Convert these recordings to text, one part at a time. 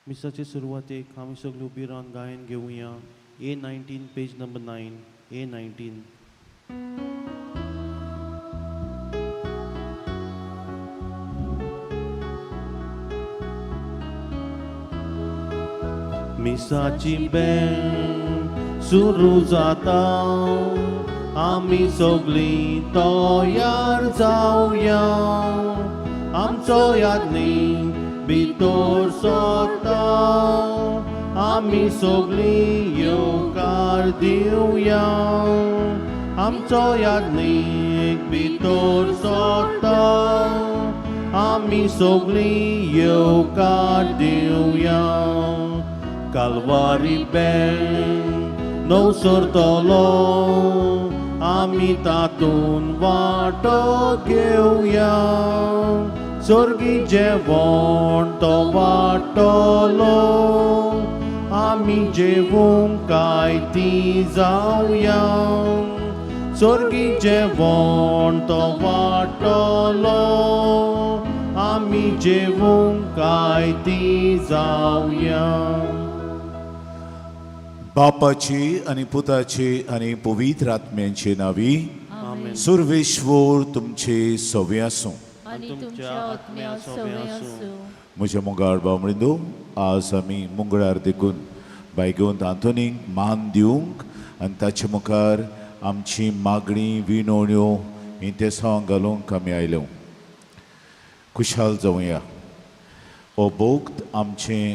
मिसाचे सुरवातेक आमी सगळे उबी रावन गायन घेवया. A19 page number 9. A19. मिसाची band सुरू जाता, आमी सगळीं तयार जावया. आमचो यादनी भितर सोता, आमी सगळीं येवकार दिवया. आमचो यादनीक भितर सोता, आमी सगळीं येवकार दिवया. कालवारी बँड नव सरतलो, आमी तातून वांटो घेवया. सर्गी जेवण तो वांटलो, आमी जेवूंक कायती जावया. सर्गी जेवण तो वांटलो, आमी जेवूंक कायती जावया. बापाची आणि पुताची आणि पवित्र आत्म्यांची नावी आमेन. सर्वेश्वर तुमचे सवे आसूं. आणि तुमच्या आत्म्या सवे आसूं. म्हज्या मुगार बामणिंदो, आज आमी मुंगळार देखून बायगोंत आंतोनीक मान दिवंक आनी ताचे मुखार आमची मागणी विनवण्यो इंतेसां घालूंक आमी आयल्यो. खुशाल जावया. हो बोक्त आमचें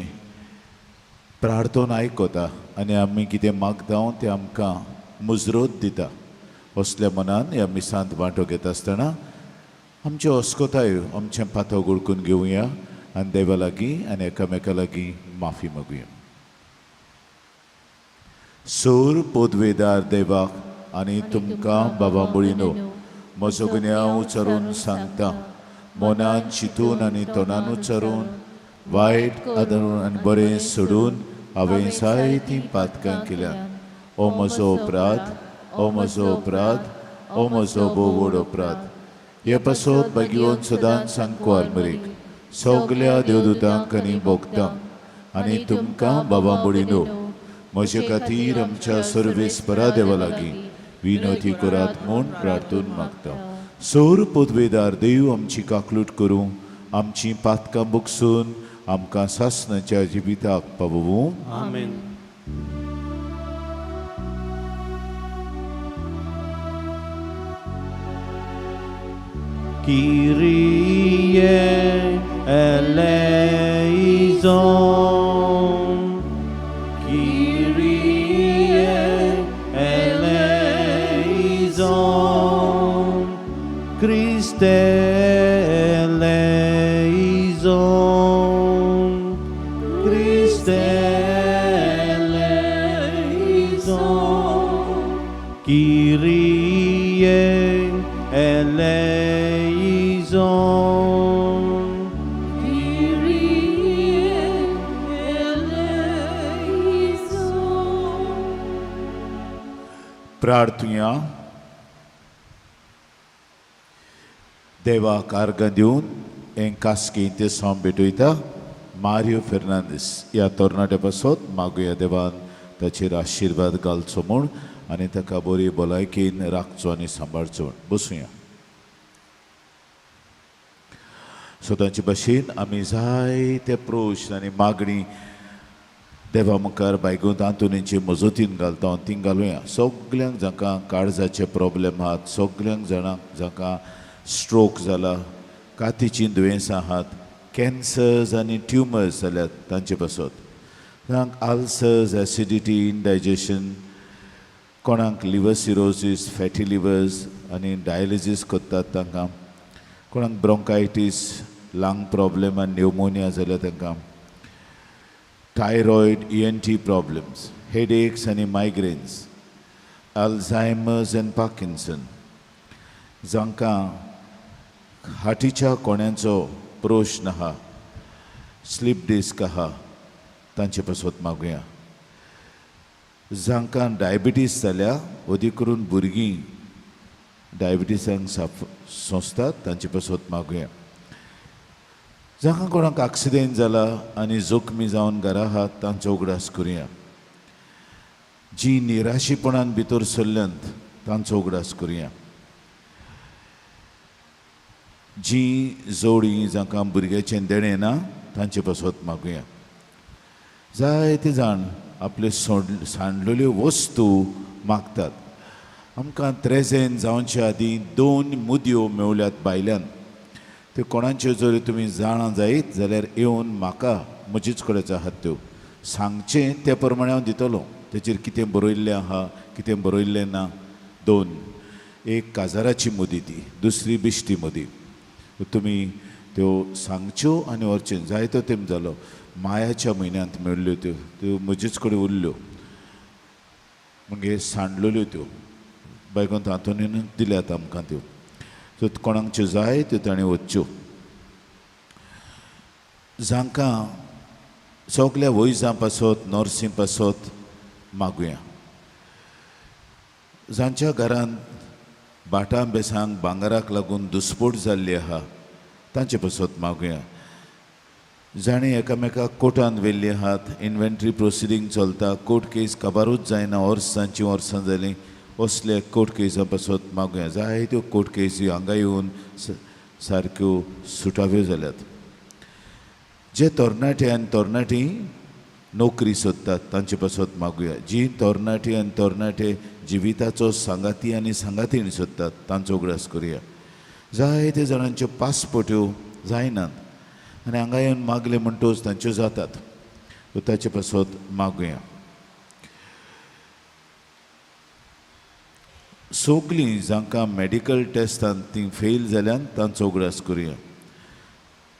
प्रार्थना आयकता आनी आमी कितें मागता तें आमकां मुजरत दिता. असल्या मनान ह्या मिसांत वांटो घेता आसतना आमच्यो अस्कोतायो आमचें पातळ गुळकून घेवया आनी देवा लागीं आनी एकामेका लागीं माफी मागुया. सोर पोदवेदार देवाक आनी तुमकां बाबा मुळिनो, म्हजो गुन्यांव उचारून सांगता. मोनान चिंतून आनी तोंडान उच्चारून वायट आदरून आनी बरें सोडून हांवें जायतीं पातकां केल्यात. ओ म्हजो अपराध, ओ म्हजो अपराध, ओ म्हजो भोव व्हड अपराध. हे पासत बेगीन सदांच सांगको आलमरीक सगल्या देवदूतांक आनी भोगतांक आनी तुमकां बाबा मुळिनो, म्हजे खातीर आमच्या सर्वेस्परा देवा लागीं विनोती करात म्हूण प्रार्थून मागता. सोर पोदवेदार देव आमची काकलूट करूं, आमची पातकां बुकसून आमकां सासणाच्या जिविताक पावूं. आमेन. Kyrie eleison, Kyrie eleison, Christe eleison, Christe eleison, Kyrie eleison, Kyrie eleison. प्रार्थुया. देवाक आर्गां दिवन हें कास्की ते साम भेटयता मारियो फेर्नांदीस ह्या तरणाट्या पासत मागुया देवान ताचेर आशिर्वाद घालचो म्हूण आनी ताका बरी भलायकेन राखचो आनी सांबाळचो म्हूण. बसूया. स्वताचे भाशेन आमी जायते प्रोश्न आनी मागणी देवा मुखार बायगोंत आंतोनीचे मजतीन घालता ती घालुया. सगल्यांक जांकां काळजाचे प्रॉब्लेम आहात, सगल्यांक जाणांक जांकां स्ट्रोक जाला, कातीचीं दुयेंसां आहात, कॅन्सर्स आनी ट्युमर्स जाल्यात तांचे पासत, कोणाक आल्सर्स, एसिडिटी, इंडायजेशन, कोणाक लिवर सिरोसीस, फॅटी लिवर्स आनी डायलिसीस करतात तांकां, कोणाक ब्रोंकायटीस, लंग प्रॉब्लेम आनी न्युमोनिया जाल्या तांकां, थायरॉयड, ENT प्रॉब्लेम्स, हेडेक्स आनी मायग्रेन्स, अल्झायमर्स आनी पार्किन्सन, जांकां हार्टीच्या कोण्याचो प्रश्न आहा, स्लीप डिस्क आहा, तांचे पासत मागुया. जांकां डायबिटीस जाल्या, अदीक करून भुरगीं डायबिटीसांक सोंसतात तांचे पासत मागुया. जाका कोणाक एक्सिडेंट जाला आनी जखमी जावन घरा आहात तांचो उगडास करुया. जी निराशीपणान भितर सरल्यांत तांचो उगडास करुया. जी जोडी जाका भुरग्याचें देणें ना तांचे पासत मागुया. जायते जाण आपले सांडलेल्यो वस्तू मागतात. आमकां त्रेजेन जावचे आदीं 2 मुदयो मेवल्यात भायल्यान. त्यो कोणाच्यो जर तुमी जाणां जायत जाल्यार येवन म्हाका म्हजेच कडेच आहात त्यो सांगचें त्या प्रमाणे हांव दितलो. तेचेर कितें बरयल्लें आहा कितें बरयल्लें ना. 2 एक काजाराची मुदी ती, दुसरी बिश्टी मुदी. तुमी त्यो सांगच्यो आनी व्हरच्यो. जायतो तेंप जालो मायाच्या म्हयन्यांत मेळ्ळ्यो त्यो म्हजेच कडेन उरल्यो म्हणजे सांडलेल्यो त्यो बायकोन तातूंत दिल्यात आमकां त्यो. सो कोणाक जाय त्यो ताणें वच्च्यो. जांकां सगल्या वयजां पासत नर्सी पासत मागुया. जांच्या घरांत भाटां बेसांक भांगराक लागून दुस्फोट जाल्ली आहा तांचे पासत मागुया. जाणीं एकामेकाक कोर्टांत व्हेल्ली आहात, इन्व्हेंटरी प्रोसिडींग चलता, कोर्ट केस काबारूच जायना, वर्सांची वर्सां जालीं, असले कोर्ट केसा पासत मागुया. जायत्यो कोर्ट केसी हांगा येवन सारक्यो सुटाव्यो जाल्यात. जे तरणाटे आनी तरणाटी नोकरी सोदतात तांचे पासत मागुया. जी तरणाटी आनी तरणाटे जिविताचो सांगाती आनी सांगातीण सोदतात तांचो उगडास करुया. जायते जाणांच्यो पासपोर्ट्यो जायनात आनी हांगा येवन मागले म्हणटोच तांच्यो जातात. ताचे पासत मागुया. सगलीं जांकां मेडिकल टेस्टांत ती फेल जाल्यान तांचो उगडास करुया.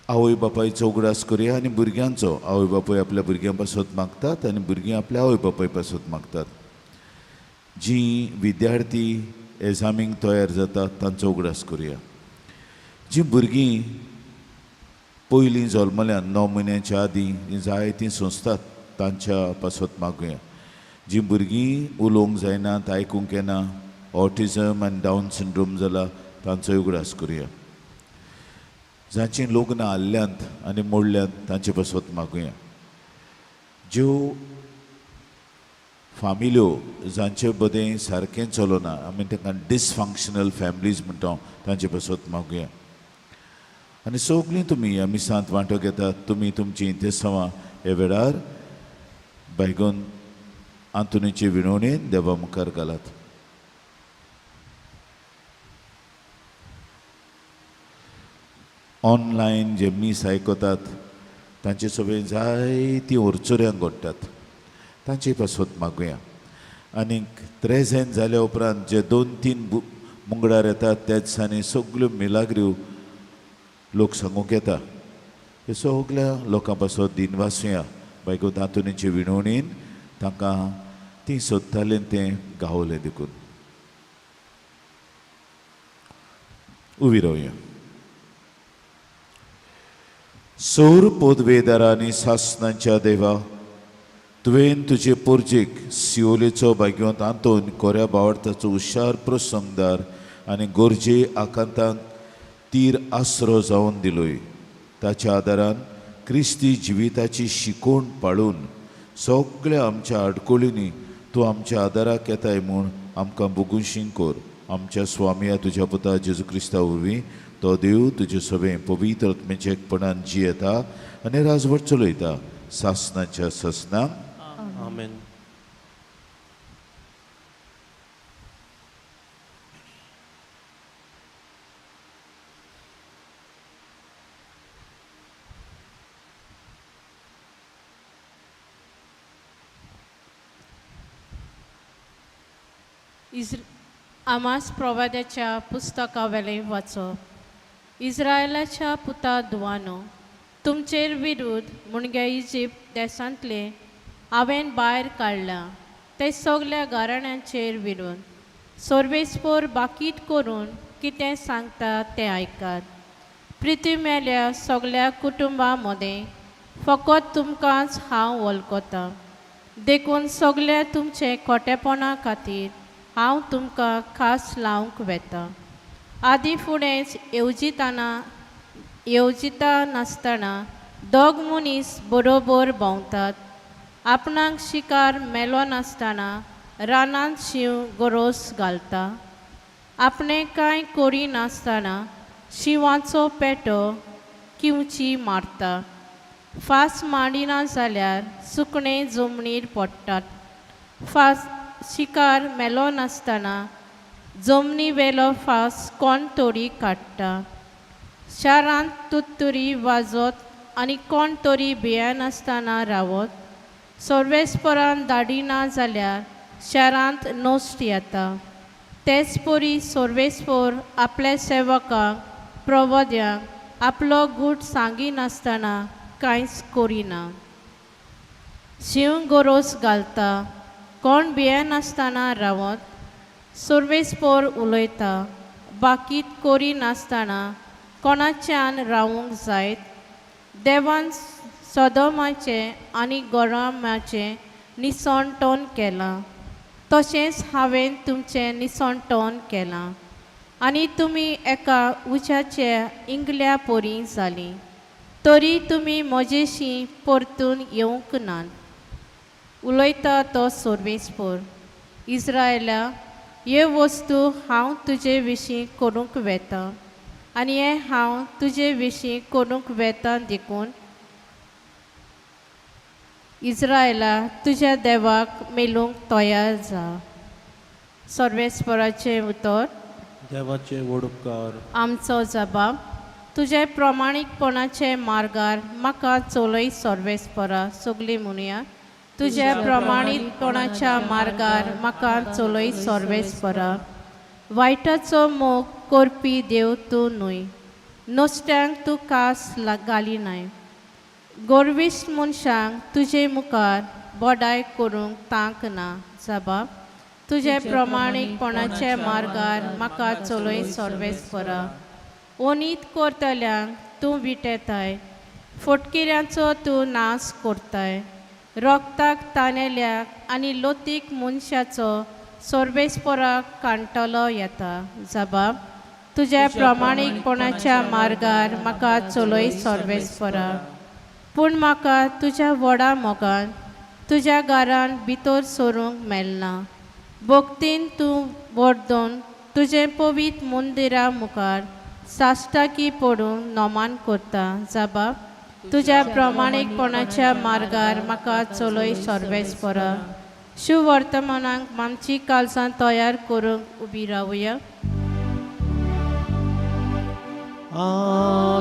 आवय बापायचो उगडास करुया आनी भुरग्यांचो. आवय बापूय आपल्या भुरग्यां पासत मागतात आनी भुरगीं आपल्या आवय बापाय पासत मागतात. जीं विद्यार्थी एग्जामीक तयार जातात तांचो उगडास करुया. जीं भुरगीं पयलीं जल्मल्यान 9 म्हयन्याच्या आदीं जायतीं सोंसतात तांच्या पासत मागुया. जीं भुरगीं उलोवंक जायनात, आयकूंक येना, ऑटिझम आनी डावन सिंड्रोम जाला तांचोय उगडास करुया. जांचीं लग्नां आल्ल्यांत आनी मोडल्यांत तांचे पासत मागुया. ज्यो फामिल्यो जांचे बदें सारकें चलना, आमी तांकां डिसफंक्शनल फॅमिलीज म्हणटा तांचे पासत मागुया. आनी सगलीं तुमी ह्या मिसांत वांटो घेतात. तुमी तुमचीं इंतेसांवां हे वेळार बायगोन आंतुनीचे विणवणेन देवा मुखार घालात. ऑनलायन जे मीस आयकतात तांचे सगळे जायतीं ओरचोऱ्यांक घडटात तांचे पासत मागुया. आनीक त्रेजेन जाल्या उपरांत जे 2-3 मुंगडार येतात त्या दिसांनी सगल्यो मिलाग्र्यो लोक सांगूंक येता. हे सगल्या लोकां पासत दिनवासुया. बायको तांतुनीचे विणवणेन तांकां ती सोदतालें तें गावलें देखून. उबी रावया. सौर पोदवेदारांनी सासणाच्या देवा, तुवें तुजे पोरजेक सिओलेचो भाग्यवंत आंतोन कोऱ्या भावार्थाचो हुशार प्रसंगदार आनी गोरजे आकांतांक तीर आसरो जावन दिलोय. ताच्या आदारान क्रिस्ती जिविताची शिकोवण पाळून सगळ्या आमच्या आडकोळींनी तूं आमच्या आदाराक येताय म्हूण आमकां बुगुशीं कोर. आमच्या स्वामिया तुज्या पुता जेजू क्रिस्ता वरवीं तो देव तुजे सवें पवित्र आत्मेचे एकपणान जियेता आनी राजवट चलयता सासणाच्या ससनाक. आमेन. आमास प्रवाद्याच्या पुस्तकावेले वाचप. इस्रायलाच्या पुता दुवानो, तुमचेर विरुद्ध मुणगे इजिप्त देशांतले हांवें भायर काडला ते सगल्या घराण्यांचेर विरुद्ध सोर्वेस्पोर बाकीत करून कितें सांगता तें आयकात. पृथ्वीमेल्या सगल्या कुटुंबां मदें फकत तुमकांच हांव वळखता. देखून सगल्या तुमचे खोटेपणा खातीर हांव तुमकां खास लावंक वेता. आदी फुडेंच येवजिताना येवजिता नासतना दोग मनीस बरोबर भोंवतात. आपणाक शिकार मेलो नासतना रानांत शिव गोरोस घालता. आपणे कांय करी नासतना शिवाचो पेटो किवची मारता. फास मांडिना जाल्यार सुकणें जमनीर पडटात. फास शिकार मेलो नासतना जमनी वेलो फास कोण तरी काडटा. शारांत तुत्तुरी वाजत आनी कोण तरी भियेनासतना रावत. सर्वेस्परान धाडिना जाल्यार शारांत नोस्ट येता. तेच परी सर्वेस्पर आपल्या सेवकांक प्रवद्यांक आपलो गूट सांगिनासतना कांयच करिना. शिव गोरोस घालता. कोण भियेनासतना रावत. सर्वेस्पर उलयता. बाकीत करिनासतना कोणाच्यान रावूंक जायत. देवान सदोमाचे आनी गोरामाचे निसणटोन केलां. तशेंच हांवें तुमचें निसणटोन केलां. आनी तुमी एका उज्याच्या इंगल्या परी जालीं. तरी तुमी म्हजेशी परतून येवंक नात. उलयता तो सर्वेस्पर. इस्रायला, हे वस्तू हांव तुजे विशीं करूंक वेता आनी हे हांव तुजे विशीं करूंक वेता देखून इस्रायला, तुज्या देवाक मेलूंक तयार जा. सर्वेस्पराचें उतर. देवाचे वडुपकार. आमचो जबाब. तुजे प्रमाणीकपणाचे मार्गार म्हाका चलय सर्वेस्परा. सगळीं म्हणुया. तुज्या प्रमाणीकपणाच्या मार्गार म्हाका चलय सर्वेस्परा. वायटाचो मोग करपी देव तूं न्हय. नुस्त्यांक तूं कास घालिनाय. गोरविश्ट मनशांक तुजे मुखार बोडाय करूंक तांक ना. जबाब. तुजे प्रमाणीकपणाचे मार्गार म्हाका चलय सर्वेस्परा. ओनीत करतल्यांक तूं विटयताय. फटकिऱ्यांचो तूं नाश करताय. रोगताक ताणेल्याक आनी लोतीक मनशाचो सर्वेस्पराक कांटलो येता. जबाब. तुज्या प्रमाणीकपणाच्या मार्गार म्हाका चलय सर्वेस्परा. पूण म्हाका तुज्या व्हडा मोगान तुज्या घरान भितर सरूंक मेळना. भक्तीन तूं वर्दोन तुजें पवित्र मंदिरा मुखार साश्टाकी पडून नोमान करता. जबाब. तुज्या प्रमाणीकपणाच्या मार्गार म्हाका चलय सर्वेस्परा. शिव वर्तमानाक आमची कालसां तयार करूंक उबी रावया.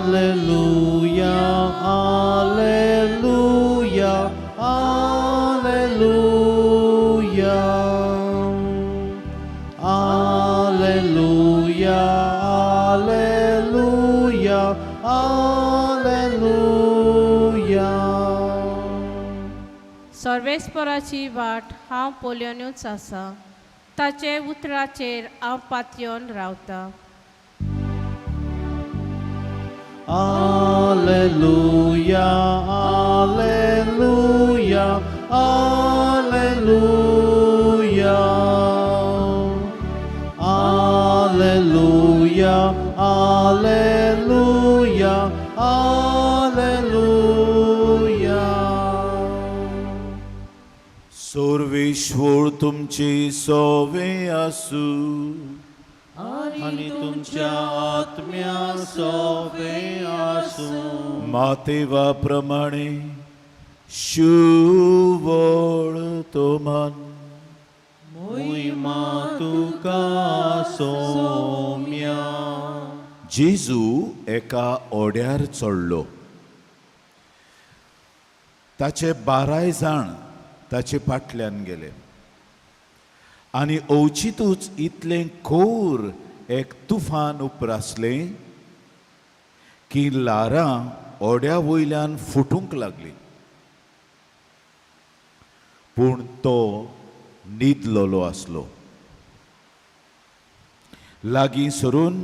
Alleluia, Alleluia, Alleluia. Alleluia, Alleluia, Alleluia. सर्वेस्पराची वाट हांव पोलियोनूच आसा. ताचे उतराचेर हांव पातयेवन रावता. Alleluia, Alleluia, Alleluia. Alleluia, Alleluia, Alleluia. Sarveshwar तुमचे सोवे आसू आणि तुमच्या आत्म्या सोबे आसूं. मातेवा प्रमाणे शुवळ तो मन मोहिमा तुका सोम्या. जेजू एका ओड्यार चडलो. ताचे 12 जाण ताचे फाटल्यान गेले आनी अवचितूच इतलें खोर एक तुफान उपरासलें की लारां ओड्या वयल्यान फुटूंक लागलीं. पूण तो न्हिदलोलो आसलो. लागीं सरून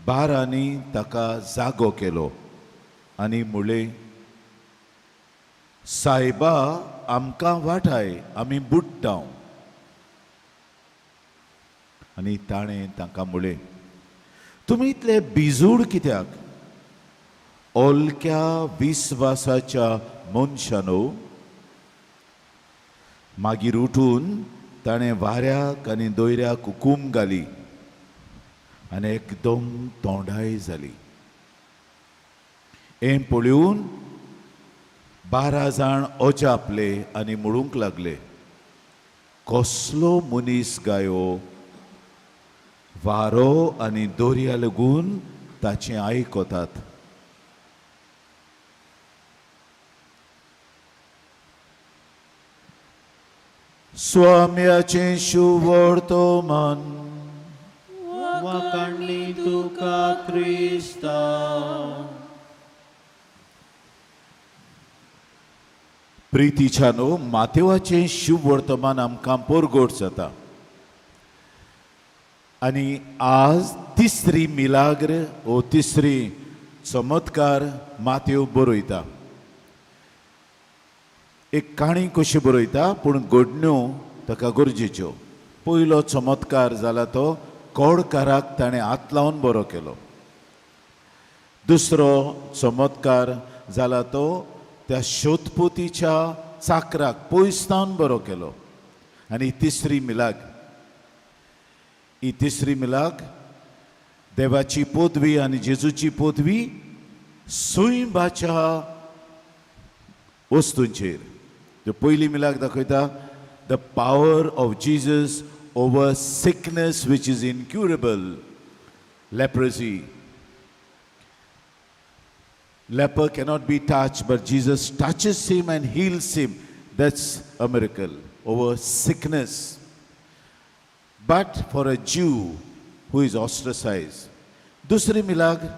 बारांनी ताका जागो केलो आनी म्हळें, सायबा, आमकां वाटाय, आमी बुडटाव. आनी ताणें तांकां म्हळें, तुमी इतले बिजूड कित्याक ओलक्या विस्वासाच्या मनशानो मागीर उठून ताणें वाऱ्याक आनी दोयऱ्याक हुकूम घाली आनी एकदम तोंडाय जाली. हें पळोवन 12 जाण ओजापले आनी म्हणूंक लागले, कसलो मनीस गायो, वारो आनी दोर्या लागून ताचें आयकतात. स्वाम्याचें शुभ वर्तमान वाकाणली तुका क्रिस्ता. प्रितीच्यानो, मातेवाचें शुभ वर्तमान आमकां परगोट जाता. आनी आज तिसरी मिलाग्र वो तिसरी चमत्कार मातेव बरयता. एक काणी कशी बरयता, पूण घडण्यो ताका गरजेच्यो. पयलो चमत्कार जाला तो कोडकाराक ताणें हात लावन बरो केलो. दुसरो चमत्कार जाला तो त्या शोधपोतीच्या चाकराक पयसतावन बरो केलो. आनी तिसरी मिलाग देवाची पदवी आनी जेजूची पदवी सुयबाच्या वस्तूंचेर. पयली मिलाग दाखयता the power of Jesus over sickness which is incurable, leprosy. Leper cannot be touched, but Jesus touches him and heals him. That's a miracle over sickness. But for a Jew who is ostracized. दुसरी मिलाग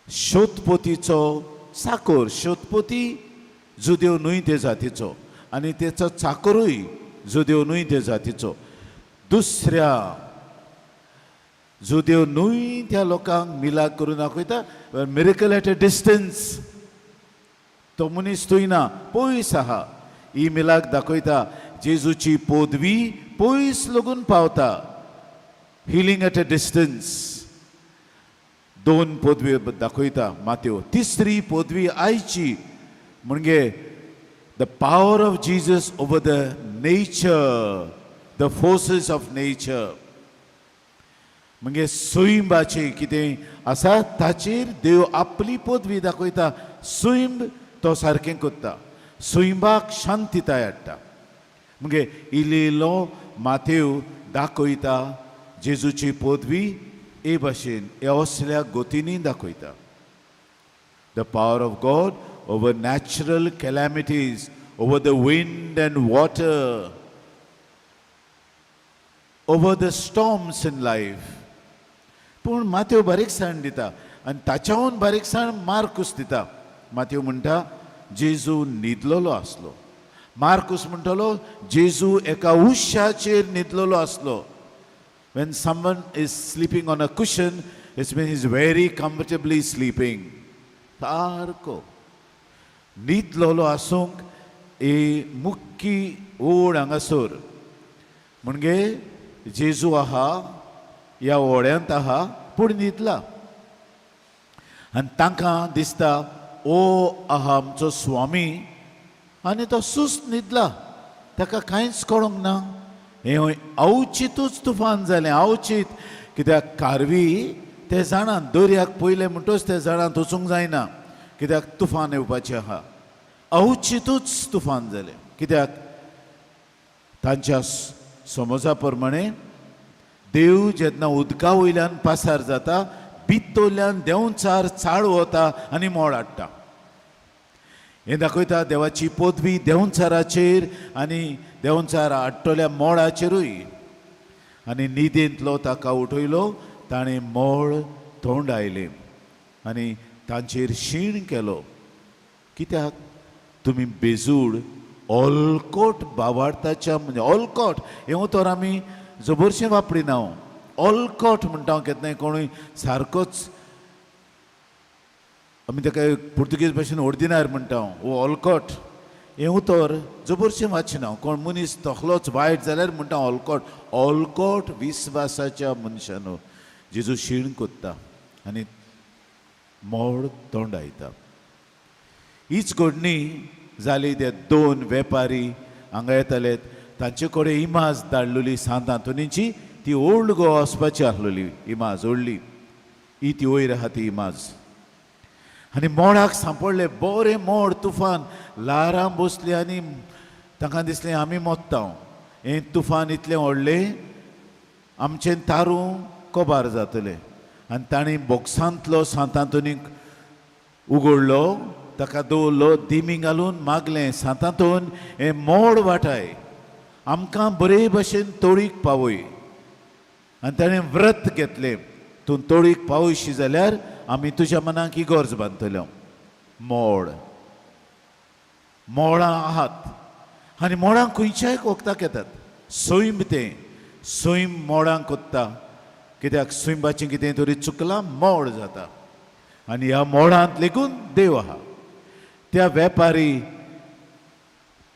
शोधपोतीचो चाकोर. शोधपोती जुदेव न्हय ते जातीचो आनी तेचो चाकोरूय जुदेव न्हय ते जातीचो. दुसऱ्या जुदेव न्हय त्या लोकांक मिलाग करून दाखयता. Miracle at a distance. तो मनीस थंय ना, पयस आहा. ही मिलाग दाखयता जेजूची पदवी पयस लागून पावता. Healing at a distance. 2 पदवी दाखयता मातेव. तिसरी पदवी आयची म्हणजे the power of Jesus over the nature, the forces of nature. म्हणजे सुयंबाचे कितें आसा ताचेर देव आपली पदवी दाखयता. सुयंब तो सारकें करता. सुयंबाक शांतीताय हाडटा. म्हणजे इल्लो मातेव दाखयता जेजूची पदवी हे भाशेन ह्या असल्या गोतींनी दाखयता. The power of God over natural calamities, over the wind and water, over the storms in life. पूण मातेव बारीकसाण दिता आनी ताच्याहून बारीकसाण मार्कुस दिता. मातेव म्हणटा जेजू न्हिदलोलो आसलो. मार्कुस म्हणटलो जेजू एका उश्याचेर न्हिदलोलो आसलो. When someone is sleeping on a cushion, it means he's very comfortably sleeping. सारको न्हिदलोलो आसूंक ही मुख्य ओड हांगासर. म्हणजे जेजू आहा ह्या ओड्यांत आहा पूण न्हिदला. आनी तांकां दिसता ओ आहा आमचो स्वामी आनी तो सुस्त न्हिदला, ताका कांयच कळोंक ना. हे अवचितूच तुफान जालें. अवचीत कित्याक कारवी ते जाणां दर्याक पयले म्हणटच ते जाणां वचूंक जायना कित्याक तुफान येवपाचें आहा. अवचितूच तुफान जालें. कित्याक तांच्या समजा प्रमाणे देव जेन्ना उदका वयल्यान पासार जाता भितरल्यान देंवचार चाळ वता आनी मोड हाडटा. हें दाखयता देवाची पदवी देंवचाराचेर आनी देंवचार हाडटल्या मोडाचेरूय. आनी न्हिदेंतलो ताका उठयलो, ताणें मोड तोंड आयलें आनी तांचेर शीण केलो. कित्याक तुमी बेजूड ऑलकोट बावार्थाच्या म्हणजे ऑलकोट हें तर आमी जबरशें वापरिना. ऑलकोट म्हणटा हांव केन्नाय कोणूय सारकोच आमी ताका पुर्तुगेज भाशेन ऑर्डिनार म्हणटा वो ऑलकोट हें उतर जबरशें वाचना. कोण मनीस तसलोच वायट जाल्यार म्हणटा ऑलकोट. ऑलकोट विस्वासाच्या मनशानो जेजू शीण कोत्ता आनी मोड तोंडायता. हीच घडणी जाली. ते दोन वेपारी हांगा येताले, तांचे कडेन इमाज धाडलेली सांत आंतोनीची. ती ओल्ड गोवा वचपाची आसलेली इमाज व्हडली. ही ती वयर आहा ती इमाज. आनी मोडाक सांपडले बरें मोड तुफान, ल्हारां बसली आनी तांकां दिसलें आमी मोत्ता. हें तुफान इतलें व्हडलें आमचें तारू कोबार जातलें. आनी ताणें बोक्सांतलो सांत आंतोनीक उगडलो, ताका दवरलो, दिमी घालून मागलें, सांत आंतोन हें मोड वाटाय, आमकां बरे भशेन तोळीक पावय. आनी ताणें व्रत घेतलें, तूं तोळीक पावयशी जाल्यार आमी तुज्या मनाक इगोर्ज बांदतल्यो. मोडां आहात आनी मोडां खंयच्याय वखदाक येतात. सैम तें सैम मोडांक कोत्ता, कित्याक सैमाचें कितें तरी चुकलां मोड जाता. आनी ह्या मोडांत लेगून देव आहा. त्या वेपारी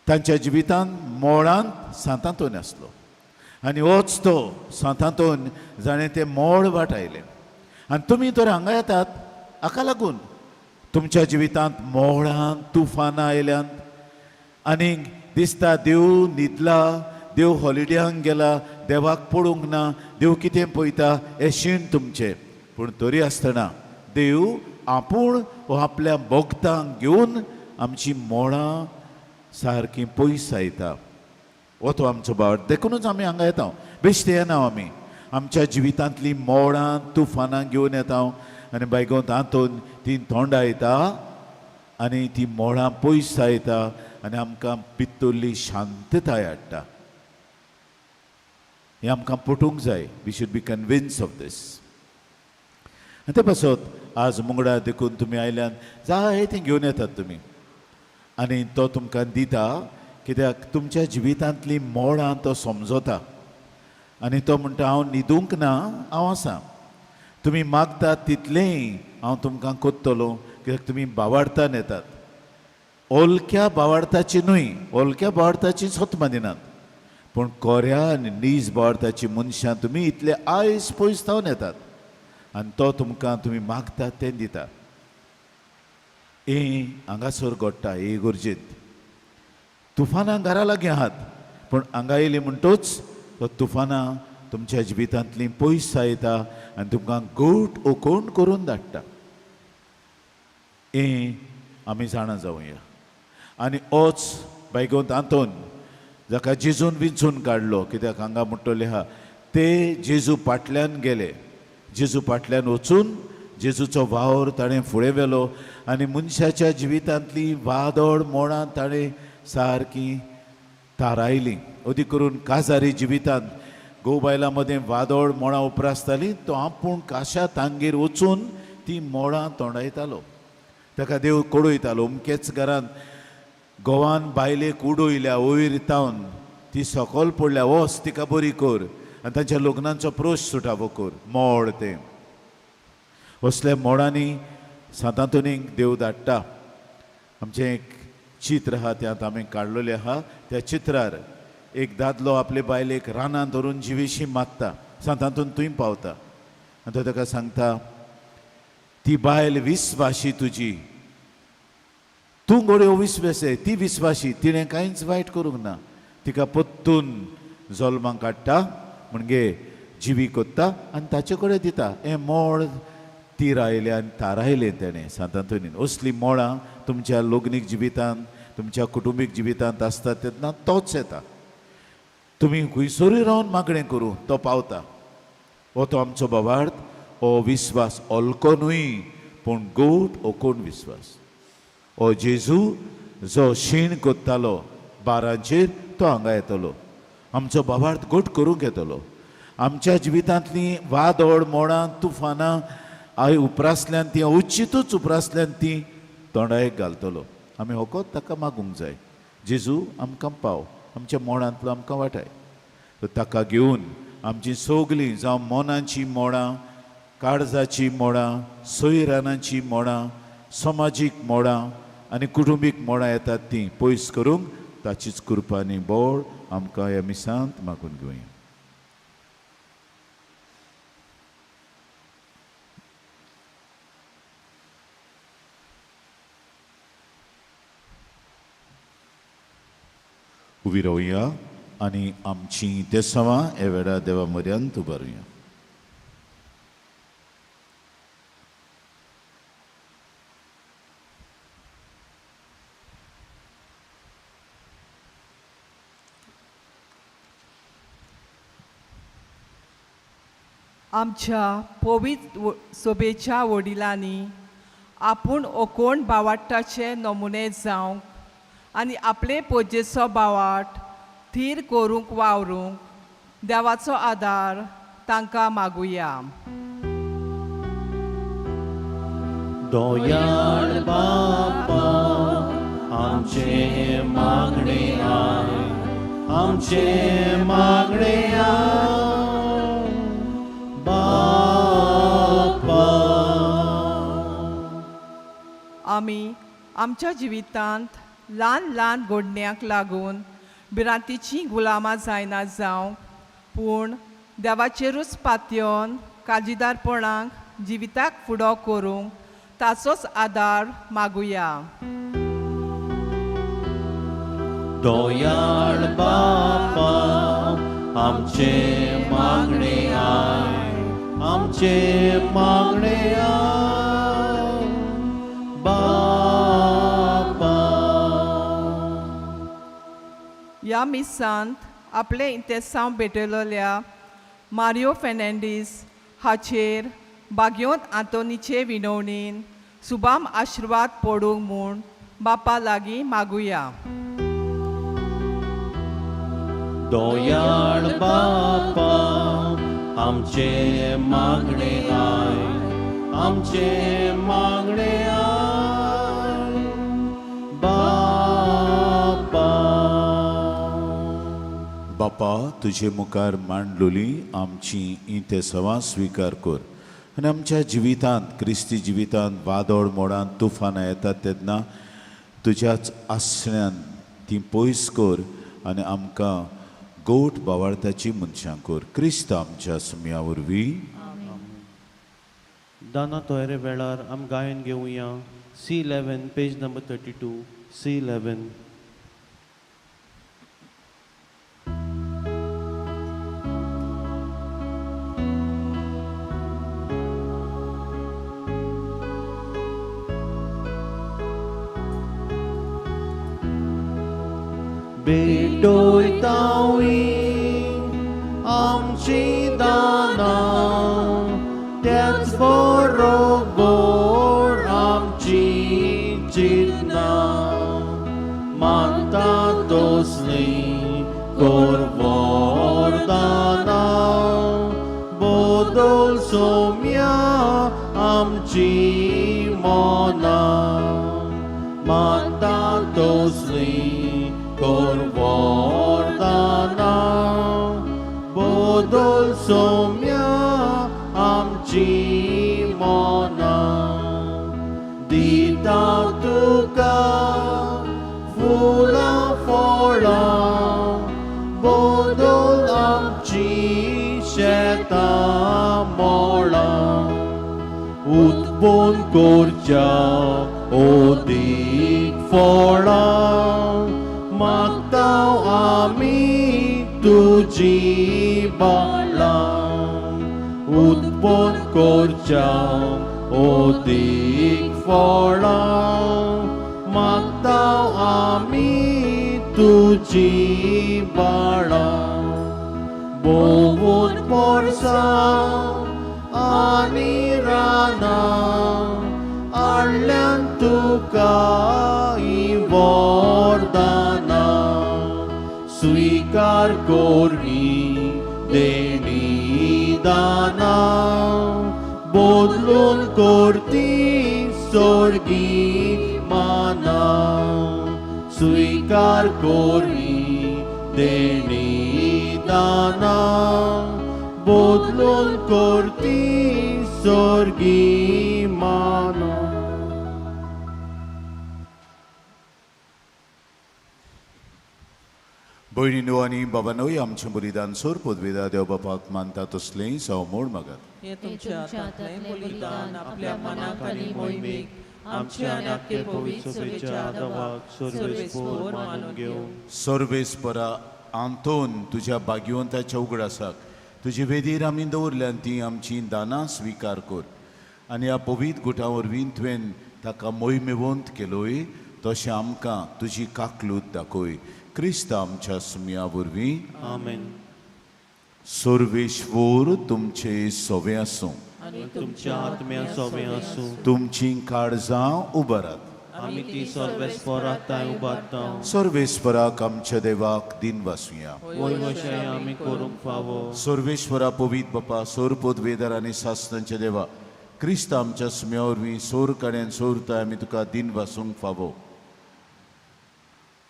तांच्या जिवितांत मोडांत सांत आंतोन आसलो. आनी होच तो सांत आंतोन जाणें तें मोड वाटायलें. आनी तुमी तर हांगा येतात हाका लागून. तुमच्या जिवितांत मोडां तुफानां आयल्यांत आनीक दिसता देव न्हिदला, देव हॉलिडेयांक गेला, देवाक पडूंक ना, देव कितें पळयता हें शीण तुमचें. पूण तरी आसतना देव आपूण वो आपल्या भक्तांक घेवन आमची मोडां सारकीं पयस सायता. हो तो आमचो भाव. देखूनच आमी हांगा येता. बेश्टे येना आमी. आमच्या जिवितांतलीं मोडां तुफानां घेवन येता आनी बायगोंत आंतोन ती तोंडायता आनी ती मोडां पयस सायता आनी आमकां भितरली शांतताय हाडटा. हें आमकां पटूंक जाय. We should be convinced of this. आनी ते पासत आज मुंगडा देखून तुमी आयल्यान जाय तें घेवन येतात तुमी आनी तो तुमकां दिता. कित्याक तुमच्या जिवितांतलीं मोडां तो समजता आनी तो म्हणटा हांव न्हिदूंक ना, हांव आसां. तुमी मागतात तितलेंय हांव तुमकां कोत्तलो, कित्याक तुमी भावार्थान येतात. ओलक्या भावार्थाची न्हय, ओलक्या भावार्थाची स्वत दिनात, पूण कोऱ्या आनी नीज भावार्थाची मनशां तुमी इतले आयज पयस थावन येतात आनी तो तुमकां तुमी मागतात तें दिता. हें हांगासर घडटा. हे गरजेंत तुफानां घरा लागीं आहात, पूण हांगा येयली म्हणटूच तो तुफानां तुमच्या जिवितांतलीं पयस सायता आनी तुमकां घोट ओकोण करून धाडटा. हें आमी जाणा जावया. आनी होच बायगोंत आंतोन जाका जेजून विंचून काडलो, कित्याक हांगा म्हणटले आहा ते जेजू फाटल्यान गेले. जेजू फाटल्यान वचून जेजूचो वावर ताणें फुडें व्हेलो आनी मनशाच्या जिवितांतलीं वादळ मोडां ताणें सारकीं थारायलीं. अदी करून काजारी जिवितांत घोव बायलां मदें वादळ मोडां उपरासतालीं, तो आपूण काशा तांगेर वचून ती मोडां तोंडायतालो. ताका देव कोडयतालो. अमकेच घरांत घोवान बायलेक उडयल्या वयर तावन ती सकयल पडल्या, वच तिका बरी कर आनी तांच्या लग्नांचो प्रोश सुटावो कर. मोड तें असल्या मोडांनी सांत आंतोनीक देव धाडटा. आमचें एक चित्र आहा तें आतां हांवें काडलेलें आहा. त्या चित्रार एक दादलो आपले बायलेक रानांत धरून जिवेशी मागता. सांत आंतोन थंय पावता आनी तो ताका सांगता ती बायल विस्वाशी तुजी, तूं गोडे अविस्वासी, ती विस्वाशी, तिणें कांयच वायट करूंक ना. तिका पत्तून जल्माक काडटा म्हणजे जिवी कोत्ता आनी ताचे कडेन दिता. हें मोड ती रायलें आनी थारायलें तेणें सांत आंतोनीन. असलीं मोडां तुमच्या लग्नीक जिवितांत, तुमच्या कुटुंबीक जिवितांत आसता तेन्ना तोच येता. तुमी खंयसरूय रावन मागणें करूं तो पावता. हो तो आमचो भावार्थ. हो विस्वास अल्को न्हय पूण गोट ओकोण विस्वास. हो जेजू जो शीण कोत्तालो बारांचेर तो हांगा येतलो. आमचो भावार्थ गोट करूंक येतलो. आमच्या जिवितांतलीं वादळ मोडां तुफानां आय उपरासल्यान ती उच्चितूच उपरासल्यान ती तोंडायक घालतलो. आमी होकोत ताका मागूंक जाय. जेजू आमकां पाव, आमच्या मोडांतलो आमकां वाटाय. ताका घेवन आमची सगलीं जावं मोनाची मोडां, काळजाची मोडां, सोयरानाची मोडां, समाजीक मोडां आनी कुटुंबीक मोडां येतात तीं पयस करूंक ताचीच कृपा आनी बोळ आमकां ह्या मिसांत मागून घेवया. उबी रावया आनी आमची देसावां हे वेळा देवा मर्यांत उबारुया. आमच्या पवित्र सोबेच्या वडिलांनी आपूण ओकोण बावाटाचे नमुने जावंक आनी आपले पोजेचो बावाट थीर करूंक वावरूंक देवाचो आदार तांकां मागुया. दोयाळ बापा आमचे मागणे आय, आमचे मागणे आय बापा. आमी आमच्या जिवितांत ल्हान ल्हान घडण्यांक लागून भिरांतीची गुलामां जायना जावंक पूण देवाचेरूच पातयेवन काळजीदारपणाक जिविताक फुडो करूंक ताचोच आदार मागुया. दोयाळ बापा आमचे मागणे आय, आमचे मागणे आय बापा. ह्या मिसांत आपले इंतेसांव भेटयलोल्या मारियो फेर्नांडीस हाचेर बागयोंत आंतोनीचे विनवणेन सुबाम आशिर्वाद पडूंक म्हूण बापा लागीं मागुया. दोयाळ बापा आमचे मागणे आय, आमचे मागणे आय बापा. बापा तुजे मुखार मांडलोली आमची इंतेसावां स्विकार कर आनी आमच्या जिवितांत क्रिस्ती जिवितांत वादळ मोडान तुफानां येतात तेन्ना तुज्याच आसण्यान ती पयस कर आनी आमकां गोठ बावार्थाची मनशां कर. क्रिस्त आमच्या सुमया वरवीं. दाना तोयरे वेळार आम गायन घेवया C11 पेज नंबर 32 C11. भेटोयतावी आमची दाना त्याच बरोबर आमची चिन्नां मानता तसलीं करवर दाना बदल सोम्या आमची मनां मानता तसलीं करवर दाना बदल सोम्या आमची मनां दिता तुका फुलां फळां बदल आमची शेतां मळां उत्पन्न करच्या ओदीक फळां मागता आमी तुजी बाळां उत्पन्न करच्या ओदीक फळां मागता आमी तुजी बाळां भोवून पोरसां आनी रानां हाडल्यान तुका वरदाना स्वीकार कोरी देणी दाना बदलून करती स्वर्गी माना स्वीकार कोरी देणी दाना बदलून करती स्वर्गी माना. भयणीनो आनी बाबांनोय आमचे बलिदान सोर पदवेदार देव बापाक मानता तसलें सावमोड मागात. हे तुमच्या हातांतलें बलिदान आपल्या मनाक आनी मोहिमेक आमचे आनी आख्खे पवित्र सभेच्या आदावाक सर्वेस्पोर मानून घेवन सर्वेस्परा आंतोन तुज्या भाग्यवंताच्या उगडासाक तुजे वेदीर आमी दवरल्यान ती आमची दानां स्विकार कर आनी ह्या पवित्र गुटा वरवीं तुवें ताका मोहिमेवंत केलोय तशें आमकां तुजी काकलूत दाखय क्रिस्त आमच्या सुमया वरवीं आमेन. सर्वेश्वर तुमचे सोवे आसूं आनी तुमच्या आत्म्या सोबे आसूं तुमची काळजां उबारात आमी ती सर्वेस्पराक ताय उबारतां. सर्वेस्पराक आमच्या देवाक दिन वासुया. वय वशाय आमी करूंक फावो. सर्वेश्वरा पवित्र बापा सोर पोदवेदार आनी सासणांचे देवा क्रिस्त आमच्या सुम्या वरवीं सोर कड्यान सोरता आमी तुका दिन वासूंक फावो.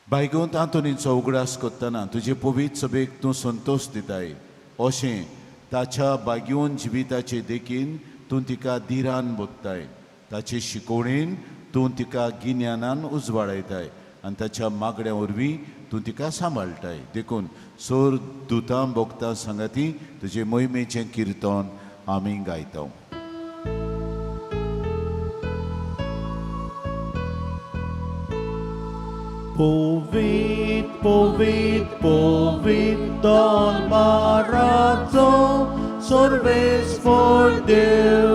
भाग्यवंत आंतोनीचो उगडास करतना तुजे पवित्र सभेक तूं संतोश दिताय अशें ताच्या भाग्यवंत जिविताचे देखीन तूं तिका धीरान बोगताय. ताचे शिकोवणेन तूं तिका गिन्यानान उजवाडायताय आनी ताच्या मागण्या वरवीं तूं तिका सांबाळटाय. देखून सोर दुतां भोगता सांगाती तुजे मोहिमेचें किर्तन आमी गायता. Povit, povit, povit, dolmarazo, सर्वेस्पर देव.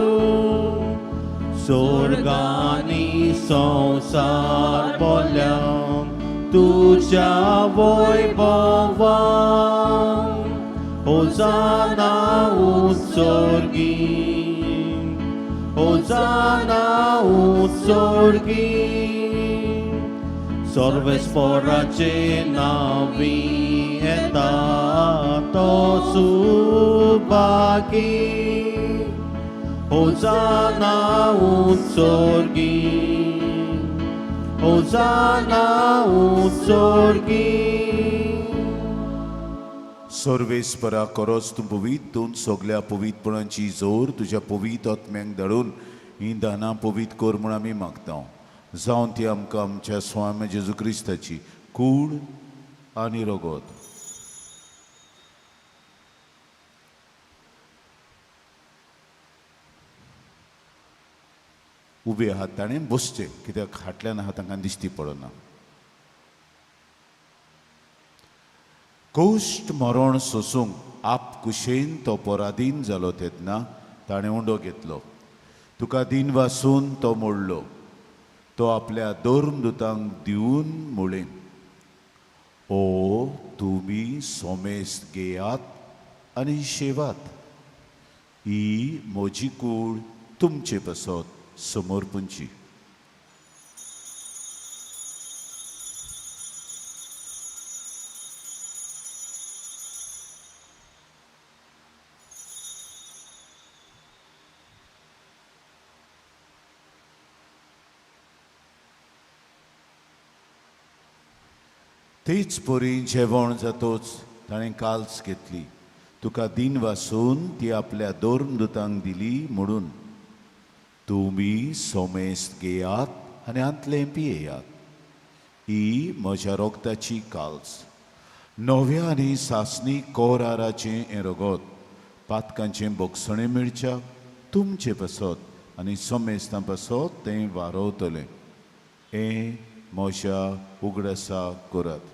स्वर्गानी संसार बोल्यान तुझ्या वैभवान होजाना उत्सर्गी, होजाना उत्सर्गी. सर्वेस्पराचे नावी येता तो सुभागी. होजाना उत्सर्गी, होजाना उत्सर्गी. सर्वेस्परा खरोच तूं पवित्र तूं सगळ्या पवित्रपणाची जोर तुज्या पवित्र आत्म्यांक धाडून ही दानां पवित्र कर म्हूण आमी मागता. जावन ती आमकां आमच्या स्वामी जेजू क्रिस्ताची कूड आनी रगत उबे आहात ताणें बसचे कित्याक हाटल्यान आहात तांकां दिश्टी पडना. कोश्ट मरण सोसूंक आप कुशेन तो पराधीन जालो तेन्ना ताणें उंडो घेतलो. तुका दिन वासून तो मोडलो. तो आपल्या धर्मदूतांक दिवन म्हळें, ओ तुमी सोमेस्त घेयात आनी शेवात. ही म्हजी कूड तुमचे पासत समर्पणची. तेच परी जेवण जातोच ताणें काल्स घेतली. तुका दिन वासून ती आपल्या धर्मदूतांक दिली म्हणून तुमी सोमेस्त घेयात आनी आंतले पियेयात. ही म्हज्या रोगताची काल्स. नव्या आनी सासणी कोराराचें हें रगत पातकांचें बोगसणें मिरच्याक तुमचे पासत आनी सोमेस्तां पासत तें वारवतलें. हें म्हज्या उगडासा करात.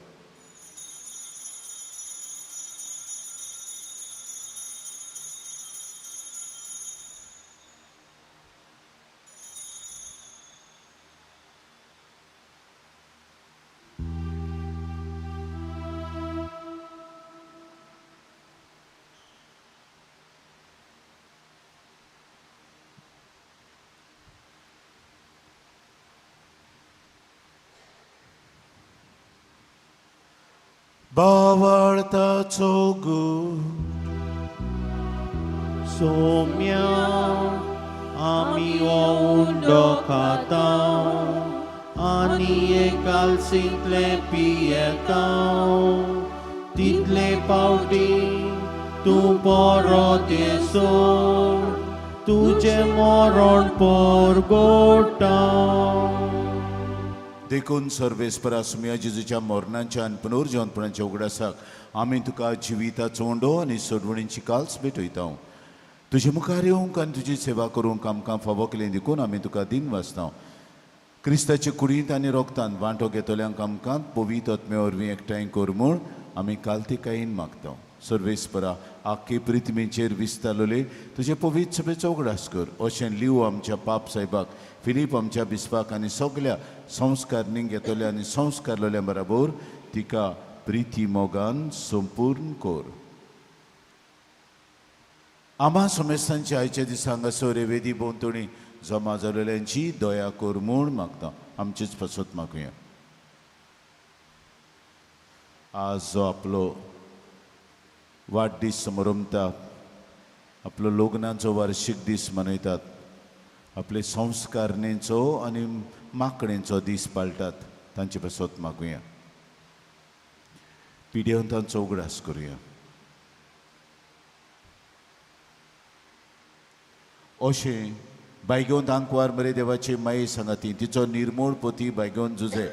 भावार्थाचो गूढ सोम्या आमी हो उंडो खाता आनी एकाल्सींतले पियेता. तितले पावटी तूं परत येसोर तुजें मरण परगोडटा. देखून सर्वेस्परा सुम्या जेजूच्या मरणाच्या आनी पुनर्जीवनपणाच्या उगडासाक आमी तुका जिविताचो उंडो आनी सोडवणीची काल्स भेटयता. तुजे मुखार येवंक आनी तुजी सेवा करूंक आमकां फावो केलें देखून आमी तुका दिन वाचता. क्रिस्ताचे कुडींत आनी रोगतान वांटो घेतल्यांक आमकां पवित्र आत्मे वरवीं एकठांय कर म्हूण आमी कालतिकायेन मागता. सर्वेस्परा आख्खे पृथ्वीचेर विस्तारलोले तुजे पवित्र सभेचो उगडास कर. अशें लिव आमच्या पाप साहेबाक, फिलीप आमच्या बिस्पाक आनी सगळ्या संस्कारनीक घेतल्या आनी संस्कारलोल्या बराबर तिका प्रिती मोगान संपूर्ण कर. आम्हा समेस्तांच्या आयच्या दिसा हांगासर वेदी भोंवतणी जमा जालेल्यांची दया कर म्हूण मागता. आमचीच पासत मागुया. आज जो आपलो वाडदीस समारंभात, आपलो लग्नाचो वार्षिक दीस मनयतात, आपले संस्कारणेचो आनी माकणेचो दीस पाळटात, तांचे पासत मागुया. पिड्येंतांचो उगडास करुया. अशें बायगेवंत आंकवार मरे देवाचे माये सांगाती तिचो निर्मूळ पोती बायगेवंत जुजे,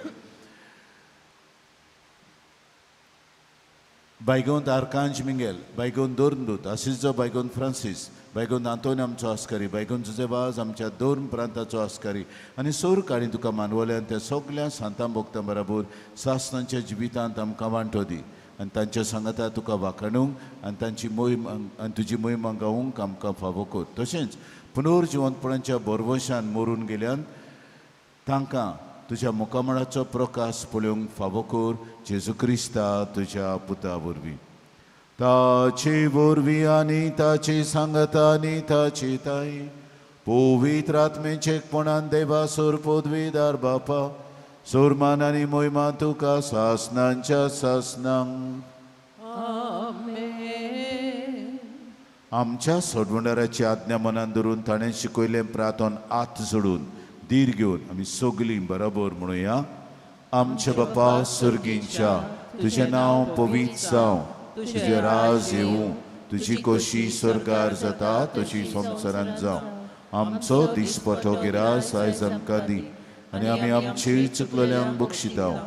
बायगेवंत आर्कांज मिंगेल, बायगेवंत दोर्नदूत, आसिजो बायगेवंत फ्रांसीस, बायगेवंत आंतोनी आमचो आस्कारी, बायगेवंत जुजेबाज आमच्या दोन प्रांताचो आस्कारी आनी सोर काळी तुका मानवल्यान त्या सगळ्या सांतां भोगतां बराबर सासणांच्या जिवितांत आमकां वांटो दी आनी तांच्या सांगाता तुका वाखाणूंक आनी तांची मोहीम आनी तुजी मोहीम गावूंक आमकां फावो कर. तशेंच पुनर्जिवंतपणाच्या बोरवशान मरून गेल्यान तांकां तुज्या मुखामळाचो प्रकाश पळोवंक फावो कर. जेजू क्रिस्ता तुज्या पुता वरवीं. ताचे वरवीं आनी ताची सांगता आनी ताची ताई पवित्र आत्मेचे एकपणान देवा सोर पदवीदार बापा सोरमान आनी मोहिमा तुका सासनांच्या सासनांक. आमच्या सोडवणाऱ्याची आज्ञा मनान धरून ताणें शिकयलें प्रार्थन आत जोडून धीर घेवन आमी सगळीं बरोबर म्हणुया. आमच्या बापा सुर्गींच्या तुजें नांव पवित्र जावं, तुजें राज येवूं, तुजी खोशी स्वर्गार जाता तशी संवसारांत जावं. आमचो दिसपठो गिरास आयज आमकां दी आनी आमी आमचे चुकलेल्यांक बक्षितांव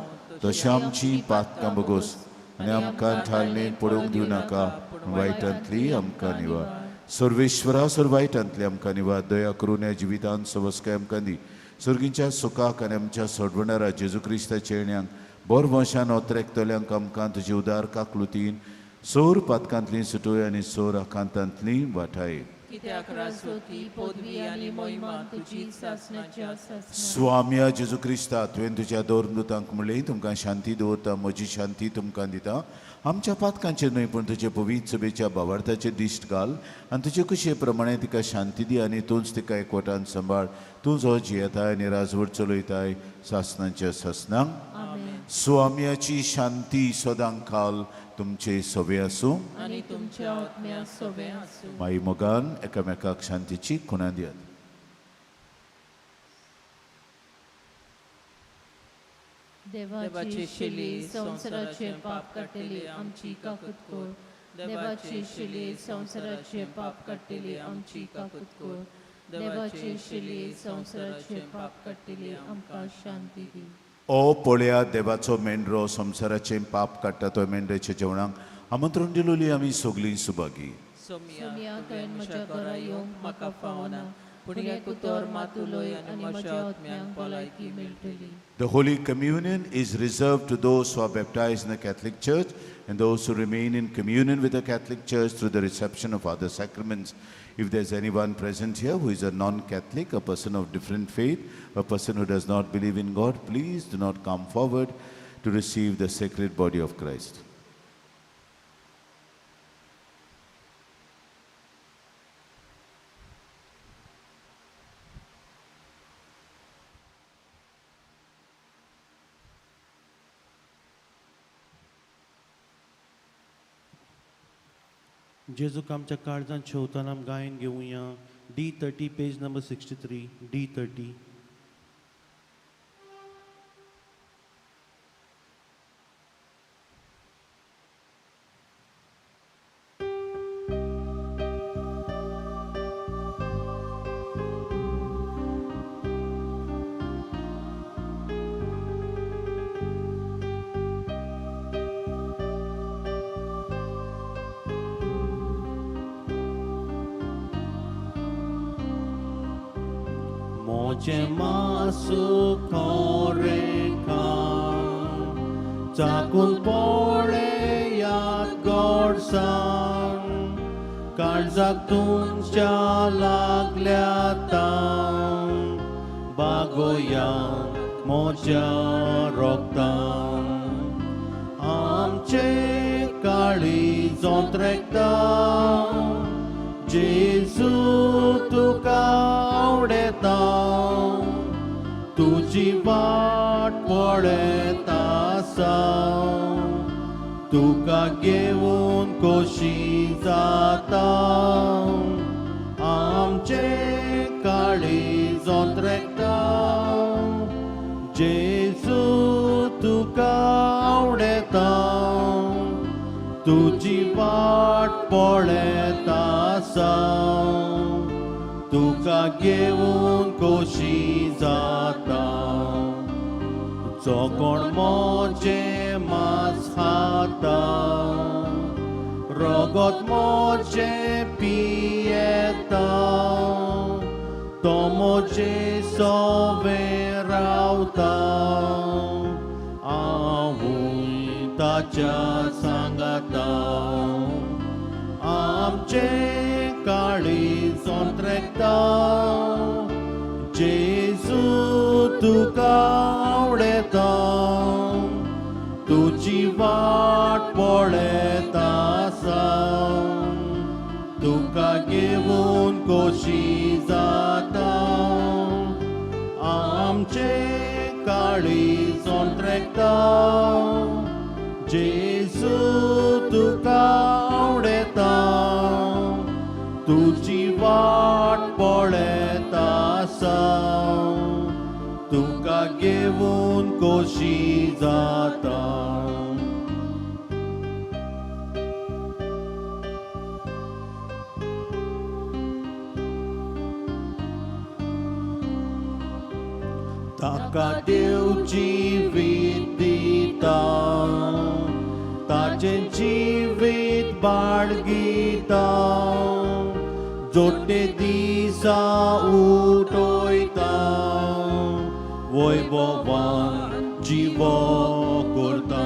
तशें आमची पातकां बगोस आनी आमकां ठालणेंत पडूंक दिवं नाका, वायटांतली आमकां निवार. सर्वेश्वरा सर वायटांतली आमकां निवार. दया करून ह्या जिवितांत सवस्काय आमकां दी. सर्गींच्या सुखाक आनी आमच्या सोडवणारा जेजू क्रिस्ताच्या येण्याक बोर वंशान ओतरेकतल्यांक आमकां तुजी उदार काकलुतीन सोर पातकांतली सुटोय आनी सोर आकांतांतली वाटाय. कित्याक राजवती पदवी आनी महिमा तुजी सासणाची आसा. स्वाम्या जेजू क्रिस्ता तुवें तुज्या दोरदूतांक म्हणलें तुमकां शांती दवरता, म्हजी शांती तुमकां दिता. आमच्या पातकांचेर न्हय पूण तुजे पवित्र सभेच्या भावार्थाचेर दिश्ट घाल आनी तुजे कुशे प्रमाणे तिका शांती दी आनी तूंच तिका एकवटान सांबाळ. तूं जो जियेताय आनी राजवट चलयताय सासणांच्या सासनांक. स्वाम्याची शांती सदांच खाल तुमचे सोबे आसूं आनी तुमच्या आत्म्या सोबे आसूं. माई मोगान एकामेकाक शांतीची खुणां दियात. देवाची शिली संवसाराचे पाप काडटली आमची काकूत कोर. देवाची शिली संवसाराचे पाप काडटली आमची काकूत कोर. देवाची शिली संवसाराचे पाप काडटली आमकां शांती दी. ओ पळया देवाचो मेंढरो संवसाराचें पाप काडटा तो मेंढऱ्याच्या जेवणाक आमंत्रण दिलोली आमी सगळीं सुभागी. सोम्या तुवें म्हज्या घरा येवंक म्हाका फावना, पूण एक उतर मातुलोय आनी म्हज्या आत्म्यांक भलायकी मेळटली. The Holy Communion is reserved to those who are baptized in the Catholic Church and those who remain in communion with the Catholic Church through the reception of other sacraments. If there's anyone present here who is a non-Catholic, a person of different faith, a person who does not believe in God, please do not come forward to receive the sacred body of Christ. जेजूक आमच्या काळजांत शेवताना गायन घेवया. D30 page number 63. D30. मोचे मासू खोरे खाण चाकून पोळे याद गोडसाण काळजाक तुमच्या लागल्या ताण बागोया मोच्या रोगतान आमचे काळी जोंत्रेकता जेजू तुका आवडेता तुजी वाट पळयता तुका घेवन खोशी जाता आमचे काळी जोंत्रेकता जेजू तुका आवडेता तुजी वाट पळयता तुका घेवन खोशी जाता जो कोण मोचे मांस खाता रोगोत मोचे पियेता तो मोचे सोवे रावता हांवूय ताच्या सांगाता आमचे काळी जोंत्रेकता जेजू तुका आवडेता तुजी वाट पळयता तुका घेवन खोशी जाता आमचे काळी जोंत्रेकता जेजू तुका आवडेता तुजी वाट पळयता तुका घेवन खोशी जाता ताका देव जिवीत दिता ताचे जिवीत बाळगिता जोडटे दिसा उठोयता वैभवान जिवो करता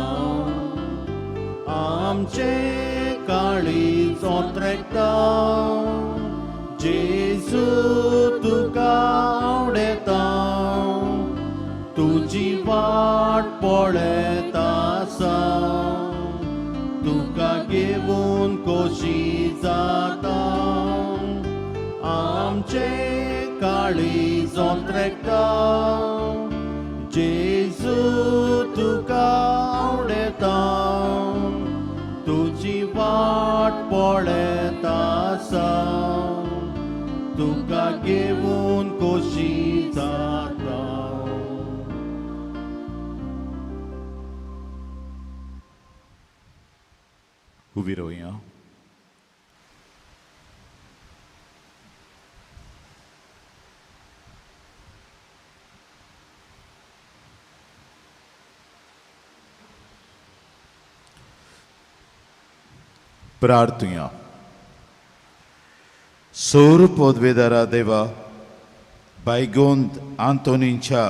आमचे काळी जोंत्रेकता जेजू तुका आवडेता तुजी वाट पळयता तुका घेवन खोशी जाता आमचे काळी जोंत्रेकता जेजू तुका आवडेता तुजी वाट पळयता तुका घेवन खोशी जाता उबी रावया प्रार्थुया सौर पदवेदारा देवा बायगोंद आंतोनीच्या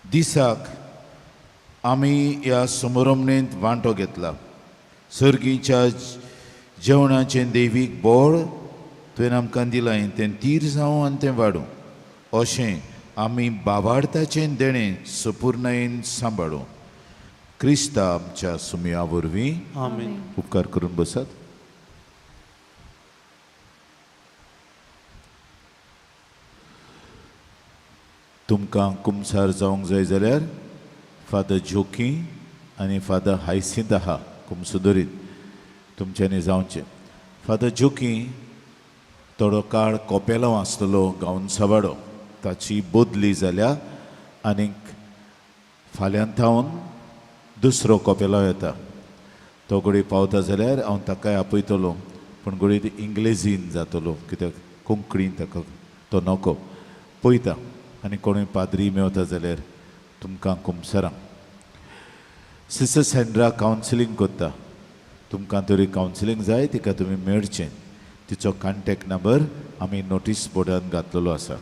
दिसाक आमी ह्या समारंभेंत वांटो घेतला सर्गीच्या जेवणाचें देवीक बोळ तुवें आमकां दिलां तें तीर जावं आनी तें वाडूं अशें आमी बाबार्थाचें देणें संपूर्णयेन सांबाळूं क्रिस्ता आमच्या सुमया वरवीं आमेन उपकार करून बसात तुमकां कुमसार जावंक जाय जाल्यार फादर जोकी आनी फादर हायसिंत आहा कुमसुदरीत तुमच्यांनी जावचें फादर जोकी थोडो काळ कोपेलांव आसतलो गांवन साबाडो ताची बदली जाल्या आनीक फाल्यां थावन दुसरो कोपेलांव येता तो घडी पावता जाल्यार हांव ताकाय आपयतलो पूण घडी इंग्लिजीन जातलो कित्याक कोंकणीन ताका तो नको पळयता आनी कोणूय पाद्री मेवता जाल्यार तुमकां कुमसारां सिस्टर सँड्रा कावन्सिलींग करता तुमकां तरी कावन्सिलींग जाय तिका तुमी मेळचें तिचो कॉन्टॅक्ट नंबर आमी नोटीस बोर्डान घातलेलो आसा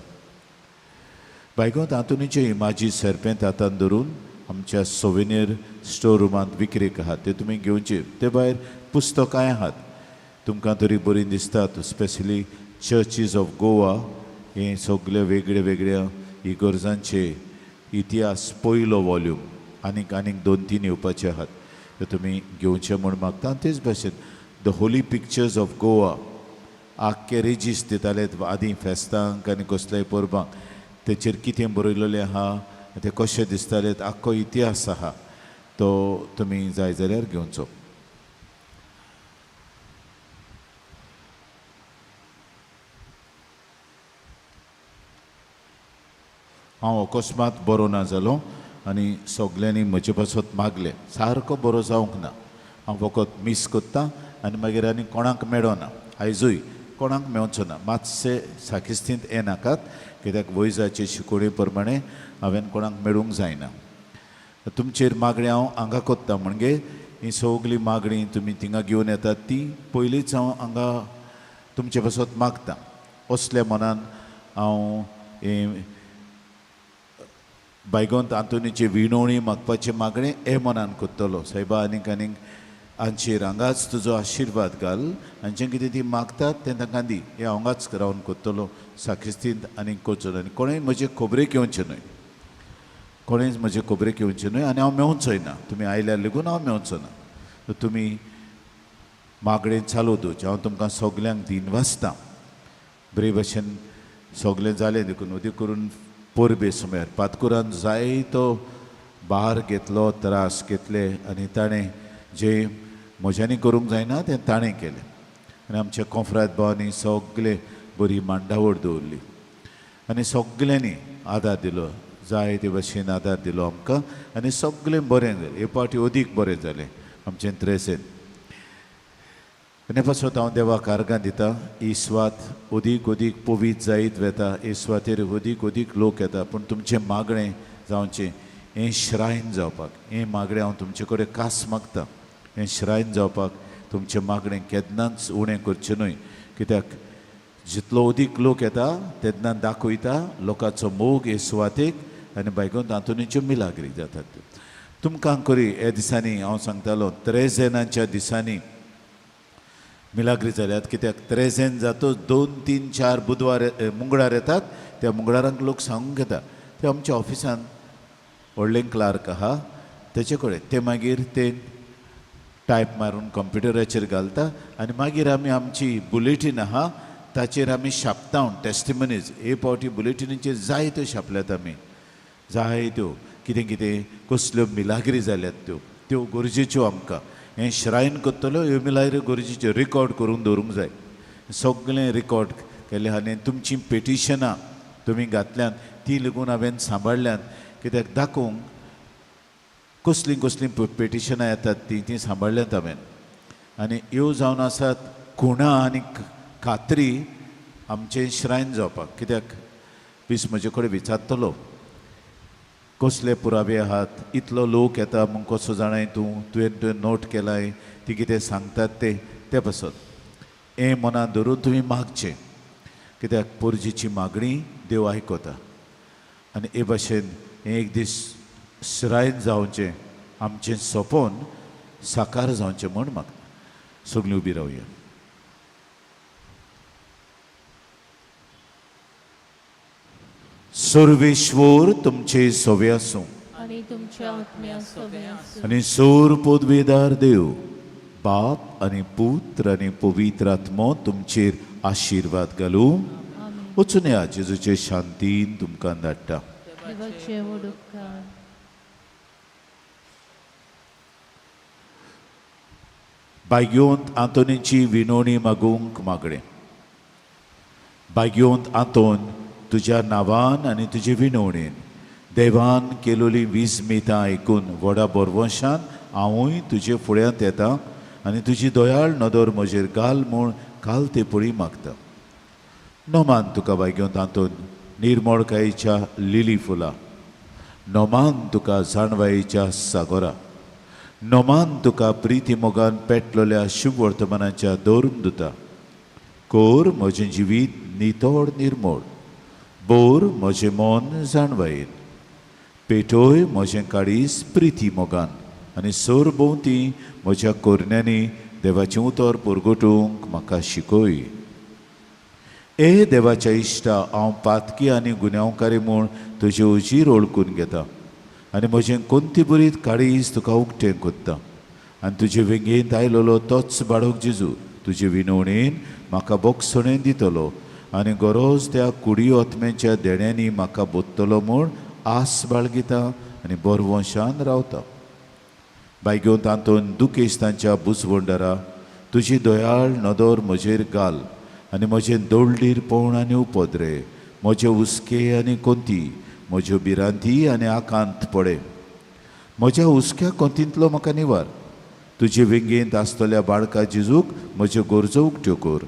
बायको तातूंचे इमाजी सर्पेंत हातान धरून आमच्या सोवेनियर स्टोर रुमांत विक्रेक आहात ते तुमी घेवचे. ते भायर पुस्तकांय आहात तुमकां तरी बरी दिसतात. स्पेशली चर्चीज ऑफ गोवा हे सगळे वेगळे वेगळ्या इगर्जांचे इतिहास पयलो वॉल्यूम आनीक 2-3 येवपाचे आहात ते तुमी घेवचे म्हूण मागता. तेच भाशेन the Holy pictures of Goa आख्खे रेजीस दिताले आदीं फेस्तांक आनी कसल्याय परबांक तेचेर कितें बरयलेलें आहा ते कशें दिसताले आख्खो इतिहास आहा तो तुमी जाय जाल्यार घेवचो. हांव अकस्मात बरो ना जालो आनी सगल्यांनी म्हजे पासत मागले सारको बरो जावंक ना. हांव फकत मिस कोत्ता आनी मागीर आनी कोणाक मेळना. आयजूय कोणाक मेळचो ना. मातशे साकिस्तींत हें नाकात कित्याक वैजाचे शिकोवणे प्रमाणे हांवें कोणाक मेळूंक जायना. तुमचेर मागणी हांव हांगा कोत्ता म्हणजे ही सगळी मागणी तुमी थिंगा घेवन येतात ती पयलींच हांव हांगा तुमचे पासत मागता. असल्या मनान हांव हे बायगोंत आंतोनीची विणवणी मागपाचे मागणे हे मनान कोत्तलो. सायबा आनीक हांचेर हांगाच तुजो आशिर्वाद घाल आनी जें कितें ती मागतात तें तांकां दी. हें हांगाच रावन कोत्तलो साकिस्तींत आनीक कोचो आनी कोणेंय म्हजे खोबरेक येवचें न्हय. कोणेंच म्हजे खोबरेक येवचें न्हय आनी हांव मेवचोय ना. तुमी आयल्यार लेगून हांव मेवचो ना. तुमी मागणें चालू दवरचें. हांव तुमकां सगल्यांक दिन वाचतां. बरे भशेन सगलें जालें देखून उदी करून पोरबे सुमार पातकुरान जायतो भार घेतलो त्रास घेतले आनी ताणें जें म्हज्यांनी करूंक जायना तें ताणें केलें. आनी आमच्या कोंफरात भावांनी सगळे बरी मांडावळ दवरली आनी सगल्यांनी आदार दिलो. जाय ते भाशेन आदार दिलो आमकां आनी सगळें बरें जालें. हे फावटी अदीक बरें जालें आमचें त्रेसेन. आनी पासत हांव देवाक आर्गां दिता. ही स्वात अदीक पवित्र जायत वेता. हे स्वातेर अदीक लोक येता. पूण तुमचें मागणें जावचें हें श्रायन जावपाक हें मागणें हांव तुमचे कडेन खास मागता. हें श्रायन जावपाक तुमचें मागणें केन्नाच उणें करचें न्हय. कित्याक जितलो अदीक लोक येता तेन्ना दाखयता लोकांचो मोग हे सुवातेक आनी बायगोंत आंतोनीच्यो मिलाग्री जातात. तुमकां करी हे दिसांनी हांव सांगतालो त्रेझेनाच्या दिसांनी मिलाग्री जाल्यात. कित्याक त्रेझेन जातो 2-3-4 बुधवार मंगळार येतात. त्या मंगळारांक लोक सांगूंक येता. ते आमच्या ऑफिसान व्हडलें क्लार्क आहा तेचे कडेन ते मागीर ते टायप मारून कंप्युटराचेर घालता आनी मागीर आमी आमची बुलेटीन आहा ताचेर आमी छापता टेस्टिमनीज. हे फावटी बुलेटिनीचेर जायत्यो छापल्यात आमी. जायत्यो कितें कितें कसल्यो मिलाग्री जाल्यात त्यो गरजेच्यो आमकां. हें श्रायन कोत्तलो ह्यो मिलाग्री गरजेच्यो रिकॉर्ड करून दवरूंक जाय. सगळें रिकॉर्ड केलें आनी तुमचीं पेटिशनां तुमी घातल्यात ती लेगून हांवें सांबाळल्यात. कित्याक दाखोवंक कसलीं पेटिशनां येतात ती सांबाळल्यात हांवें. आनी ह्यो जावन आसात खुणां आनी खात्री आमचें श्रायन जावपाक. कित्याक म्हजे कडेन विचारतलो कसले पुरावे आहात. इतलो लोक येता म्हूण कसो जाणाय तुवें नोट केलाय ती कितें सांगतात ते पासत हें मनांत धरून तुमी मागचें. कित्याक पोरजेची मागणी देव आयकता आनी हे भाशेन हें एक दीस श्रायन जावचें आमचें सपोन साकार जावचें म्हूण मागता. सगळीं उबी रावया. सर्वेश्वर तुमचे सोवे आसूं आणि तुमच्या आत्म्या सोबे आसूं. आनी सोर पदवेदार देव बाप आनी पुत्र आनी पवित्र आत्मो तुमचेर आशिर्वाद घालूं. वचून या जेजूचे शांतीन तुमकां धाडटा. देवाचे उपकार. बायगोंत आंतोनीची विणवणी मागूंक मागणें. बायगोंत आंतोन तुज्या नांवान आनी तुजे विणवणेन देवान केलोली विस्मितां आयकून व्हडा बोरवंशान हांवूय तुजे फुड्यांत येता आनी तुजी दयाळ नदर म्हजेर घाल म्हूण कालतेपळी मागता. नोमान तुका बायगोंत आंतोन निर्मळकायेच्या लिली फुलां. नोमान तुका जाणवायेच्या सागोरा. नोमान तुका प्रिती मोगान पेटलोल्या शुभ वर्तमानाच्या दोरून दुता. कोर म्हजें जिवीत नितोड निर्मळ. बोर म्हजें मन जाणवायेन, पेटोय म्हजें काळीज प्रिती मोगान, आनी सोर भोंवती म्हज्या कोरण्यांनी देवाचें उतर पुरगोटूंक म्हाका शिकय. ए देवाच्या इश्टा, हांव पातकी आनी गुन्यांवकारी म्हूण तुजें उजीर ओळखून घेता आनी म्हजें कोंती बरीत काळीज तुका उक्तें कोत्ता. आनी तुजे वेंगेंत आयलोलो तोच बाळक जेजू तुजे विनवणेन म्हाका बोगसणें दितलो आनी गरज त्या कुडी ओतमेच्या देण्यांनी म्हाका बोत्तलो म्हूण आस बाळगिता आनी बरवंशान रावता. बायग्यो तांतून दुखेस्तांच्या बुजवंडरा तुजी दयाळ नदर म्हजेर घाल आनी म्हजें दोळडीर पवण आनी उपद्रे, म्हजे हुस्के आनी कोंती, म्हज्यो भिरांती आनी आकांत पडे. म्हज्या हुस्क्या कोंतींतलो म्हाका निवार. तुजे वेंगेंत आसतल्या बाळका जेजूक म्हज्यो गरजो उक्त्यो कर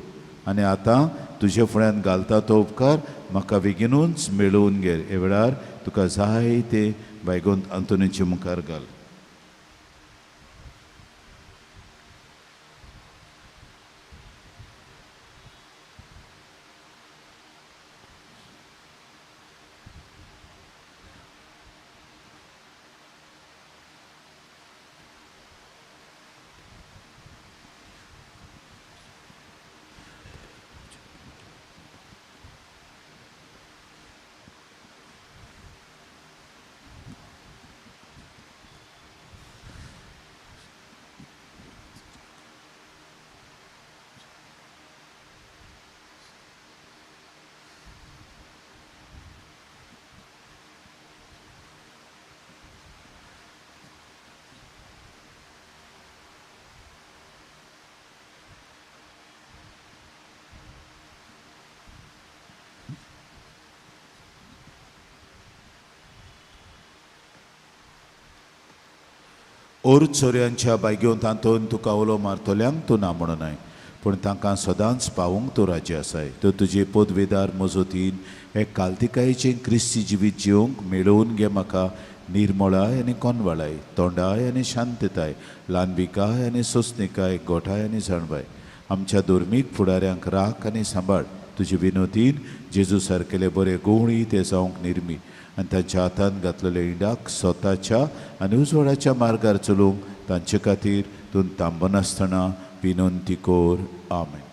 आनी आतां तुजे फुड्यान घालता तो उपकार म्हाका बेगीनूच मेळोवन घे. हे वेळार तुका जाय ते बायगोंत अंतोनीचे मुखार घाल. ओर चोरयांच्या बायग्यो तांतून तुका उलो मारतल्यांक तूं ना म्हणनाय, पूण तांकां सदांच पावूंक तूं राजी आसाय. तो तुजे पदवेदार मजतीन हे काल्तिकायेचें क्रिस्ती जिवीत जिवंक मेळोवन घे म्हाका निर्मळाय आनी कोनवाळाय, तोंडाय आनी शांतताय, ल्हानविकाय आनी सोंसणिकाय, गोठाय आनी जाणवाय. आमच्या धर्मीक फुडाऱ्यांक राख आनी सांबाळ. तुजे विनोतीन जेजू सारकेले बरे गवळी ते जावंक निर्मी आनी तांच्या हातांत घातलेल्या इंडाक स्वताच्या आनी उजवाडाच्या मार्गार चलोवंक तांचे खातीर तूं तांबनासतना विनंती कोर. आमेन.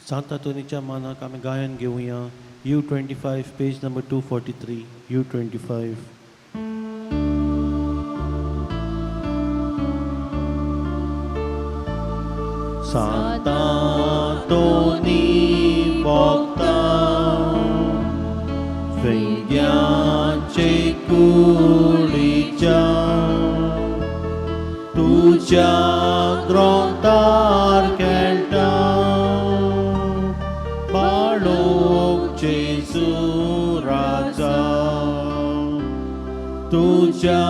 सांत आंतोनीच्या मानाक आमी गायन घेवया. U25 page number 243. U25. सांत आंतोनी भोगता वेंग्याचे कुडीच्या तुज्या ग्रोंथार खेळटा जेजू राजा. तुज्या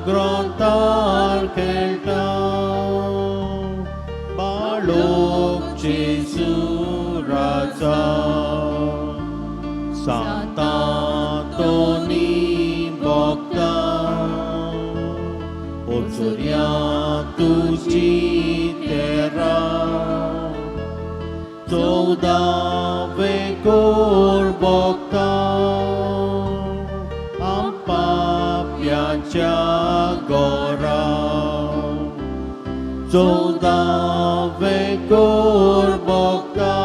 ग्रोंथार खेळटा बाळोक जेजू राजा. सांत आंतोनी भोगता ओचोऱ्या तुजी तेरा 14वे कोर भोगता आम पाप्याच्या गोरा. 14वे कोर भोगता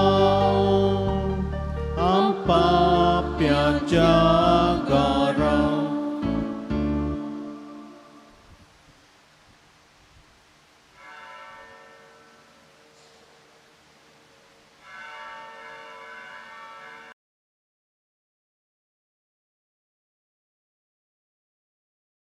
आम पाप्याच्या